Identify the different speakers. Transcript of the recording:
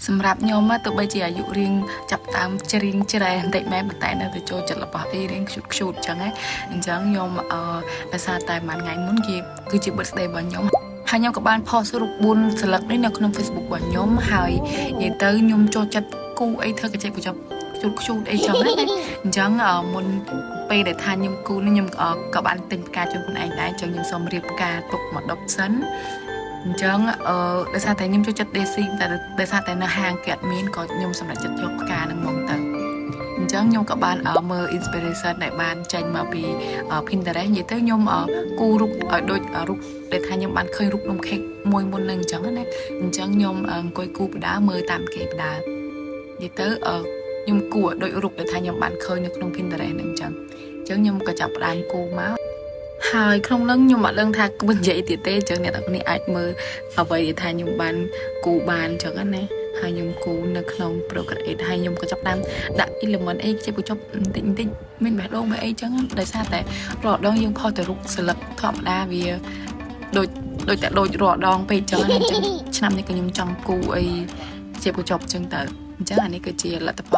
Speaker 1: សម្រាប់ខ្ញុំទៅបីជាអាយុរៀងចាប់តាមច្រៀងច្រែបន្តិចមែនតែនៅទៅចូលចិត្តរបស់អីរៀងខ្ជូតខ្ជូតអញ្ចឹងអញ្ចឹងខ្ញុំដោយសារតែមួយថ្ងៃមុនគឺជា birthday របស់ខ្ញុំហើយខ្ញុំក៏បាន post រូប4ស្លឹកនេះនៅក្នុង Facebook របស់ខ្ញុំហើយនិយាយទៅខ្ញុំចូលចិត្តគូអីធ្វើកញ្ចែកបញ្ចប់ខ្ជូតអីចឹងណាអញ្ចឹងមុនពេលដែលថាខ្ញុំគូនេះខ្ញុំក៏បានទិញផ្កាជូនខ្លួនឯងដែរអញ្ចឹងខ្ញុំសូមរៀបផ្កាទុកមក10សិនអញ្ចឹងដោយសារតែខ្ញុំចូលចិត្ត Daisy តែដោយសារតែនៅហាងគេអត់មានក៏ខ្ញុំសម្រេចចិត្តយកផ្កានឹងមកទៅអញ្ចឹងខ្ញុំក៏បានមើល inspiration ដែលបានចេញមកពី Pinterest និយាយទៅខ្ញុំគូរូបឲ្យដូចរូបដែលថាខ្ញុំបានឃើញរូបនំខេកមួយមុននឹងអញ្ចឹងណាអញ្ចឹងខ្ញុំអង្គុយគូបដាមើលតាមគេបដានិយាយទៅខ្ញុំគូដូចរូបដែលថាខ្ញុំបានឃើញនៅក្នុង Pinterest ហ្នឹងអញ្ចឹងខ្ញុំក៏ចាប់ផ្ដើមគូមកហើយក្នុងនឹងខ្ញុំអត់ដឹងថាគួរនិយាយទៀតទេអញ្ចឹងអ្នកទាំងនេះអាចមើលអ្វីដែលថាខ្ញុំបានគូបានអញ្ចឹងណាហើយខ្ញុំគូនៅក្នុង Procreate ហើយខ្ញុំក៏ចាប់តាមដាក់ element អីជាបញ្ចប់បន្តិចមានបេះដូងអីអញ្ចឹងដោយសារតែរាល់ដងយើងផុសតែរូបស្លឹកធម្មតាវាដូចរាល់ដងពេកអញ្ចឹងណាអញ្ចឹងឆ្នាំនេះក៏ខ្ញុំចង់គូអីជាបញ្ចប់អញ្ចឹងទៅអញ្ចឹងអានេះគឺជាលទ្ធផល